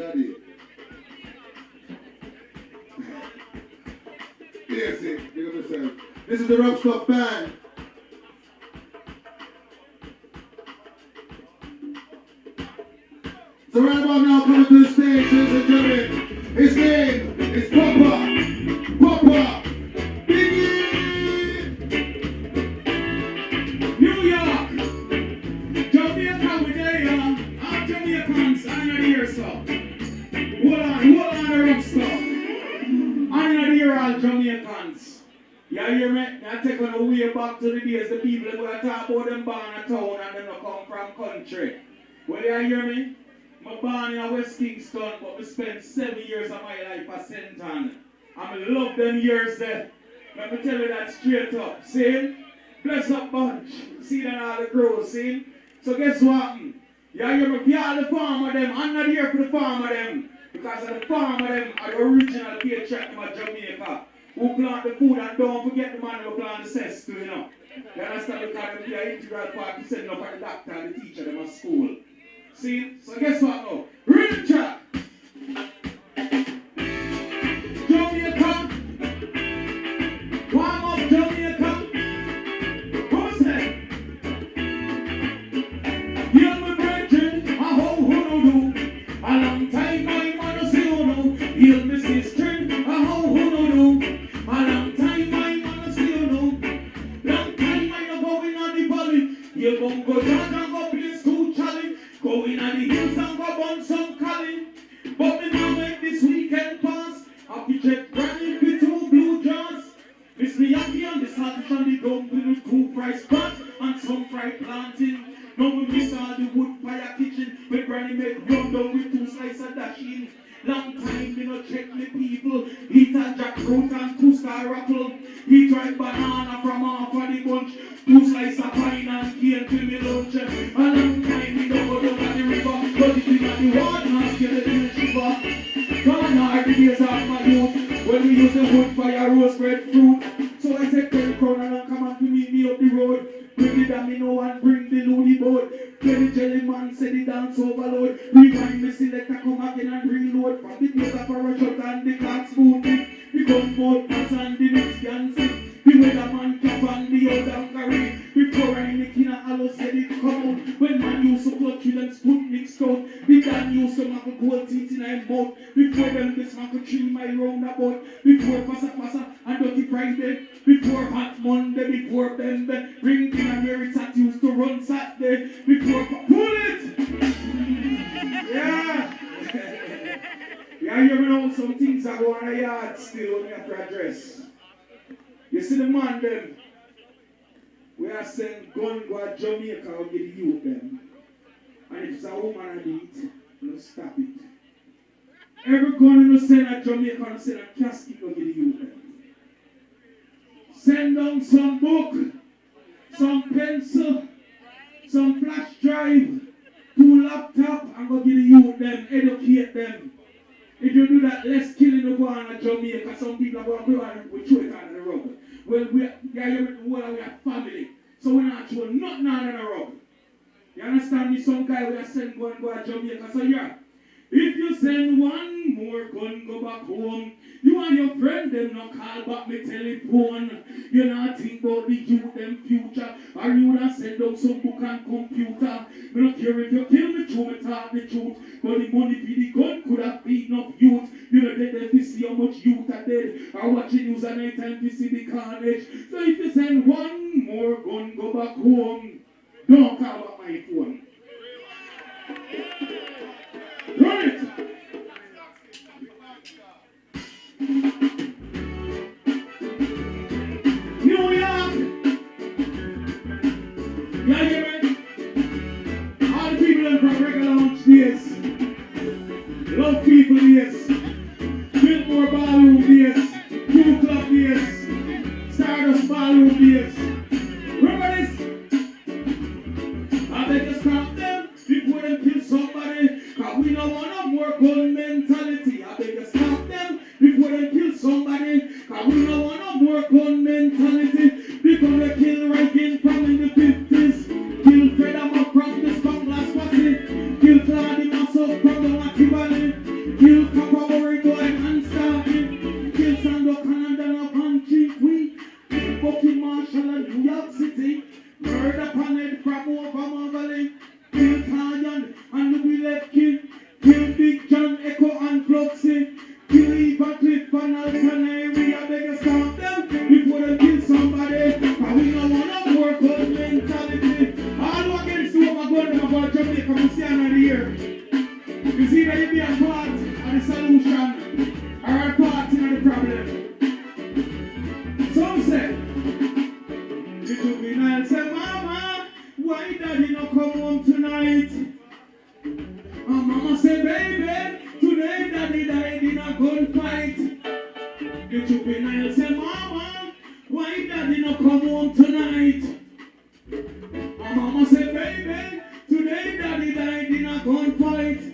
daddy. Yes, it. Big up yourself. This is the Rough Stuff Band. So right about now, coming to the stage, ladies and gentlemen, his name is Papa Biggie! New York! Jamaica, we there, y'all. I'm Jamaicans, I'm not here, so. Hold on, the rough stuff. I'm not here, all Jamaicans. You hear me? I take on the way back to the days the people that will talk about them born in town and they don't come from country. Well, you hear me? I'm born in West Kingston, but I spent 7 years of my life at St. Ann. I love them years there. Let me tell you that straight up. See? Bless up bunch. See that all the crows, see? So guess what? You hear me? Be all the farm of them. I'm not here for the farm of them. Because of the farm of them are the original patriot of Jamaica. Who plant the food and don't forget the man who plant the cess too, you know. You understand? Because they are an integral part to send up for the doctor and the teacher them at school. See? So guess what now? Read the chat. Jamaica. Warm up Jamaica. Who's that? Hear my brethren, a how who do. A long time my man see who do. Hear me sister, a how who do. A long time my man see who do. Long time I no going on the valley. You gon' go down and go play school challenge. Going on the hills and go burn some cali. But me now make this weekend pass. I be check brand with 2 blue jars. Miss me happy on the saltfish and the dump with 2 fried spot and some fried plantain. Now we miss all the wood fire kitchen. When granny make run down with 2 slices of dashing. Long time me no check me people. Eat a jackfruit and 2 star apple. He tried banana from half of the bunch. 2 slices of pine and cane to me lunch. A long time me don't go down at the river. But if you got the water and get it in the shiver. Gone are the days of my youth. When we use the wood fire roast bread fruit. So I said 10 crown and come and to meet me up the road. Bring the domino and bring the loony boat. Kelly Jelly Man said the dance overload. Rewind me selector come again and reload. From the days of parachute and the clock smoothing. The gunboat pass and the next dancing. The weatherman cap and the old anchoring. Before I make in a hollow said it come out. When man used to blood kill and spoon mixed out. The Dan used to make a gold teeth in my mouth. Before them this man could tree my roundabout. Before passa and dirty Friday. Before hot Monday. Before Bembe. Ring in and Mary Tat used to run Saturday. Before pull it! Yeah! Yeah, you know some things are going on the yard still when we have to address. You see the man them. We are saying gun go to Jamaica or get the youth them. And if it's a woman I do it, we'll stop it. Every gun you send at Jamaica and send a casket or get the youth them. Send down some book, some pencil, some flash drive, 2 laptops and go get the youth them, educate them. If you do that, less killing the go on at Jamaica. Some people are going to go on with throw it on the rug. Well, we are here with the world and we are family. So we're not throwing nothing on the rug. You understand me? Some guy will send gun go to Jamaica. So yeah, if you send one more gun go back home, you and your friend them not call back me telephone. You not think about the youth them future. Or you would have send out some book and computer. We don't care if you kill me through me talk the truth. But the money for the gun could have beaten up youth. You know they to see how much youth are dead. Or watching news at night time to see the carnage. So if you send one more gun go back home, don't call back my phone. Run it! New York! Yeah, you ready? All the people from REGGAE Lounge days. Love people days. Biltmore Ballroom days. Cool Club days. Stardust Ballroom days. Remember this? I better stop them before they kill somebody. Cause we don't want no more gun mentality. I better stop them before they kill somebody. Kill Copperberry boy and starting. Kill Sando Canada and Chief Queen. Fucking Marshall and New York City. Murder Panel from over Marveling. Kill Tayan and the Willet King. Kill Big John Echo and Fluxy. Kill Eva Cliff and Alton. We are better stop them before they kill somebody. But we don't want to work on mentality. All against the overgun about Jamaica, we see another year. You see that it be a part of the solution or a part in the problem. Some say, the juvenile say, Mama, why daddy not come home tonight? And Mama say, baby, today daddy died in a gunfight. The juvenile say, Mama, why daddy not come home tonight? And Mama say, baby, today daddy died in a gunfight.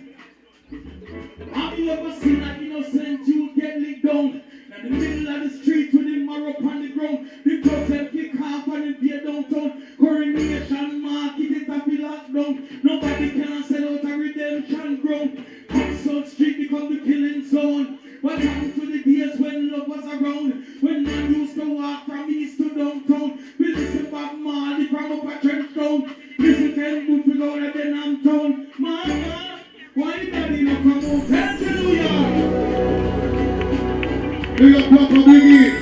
Have you ever seen an innocent youth get licked down in the middle of the street with him marrow upon the ground? The clubs them kick off and it be downtown. Coronation market it up in lockdown. Nobody can sell out a redemption ground. Oxford Street become the killing zone. What happened to the days when love was around? When man used to walk from east to downtown. We listen back Marley from up a trench town. Listen to him move to go to Denham town. Mama, why daddy not come home? Hallelujah! Big up Papa Biggie.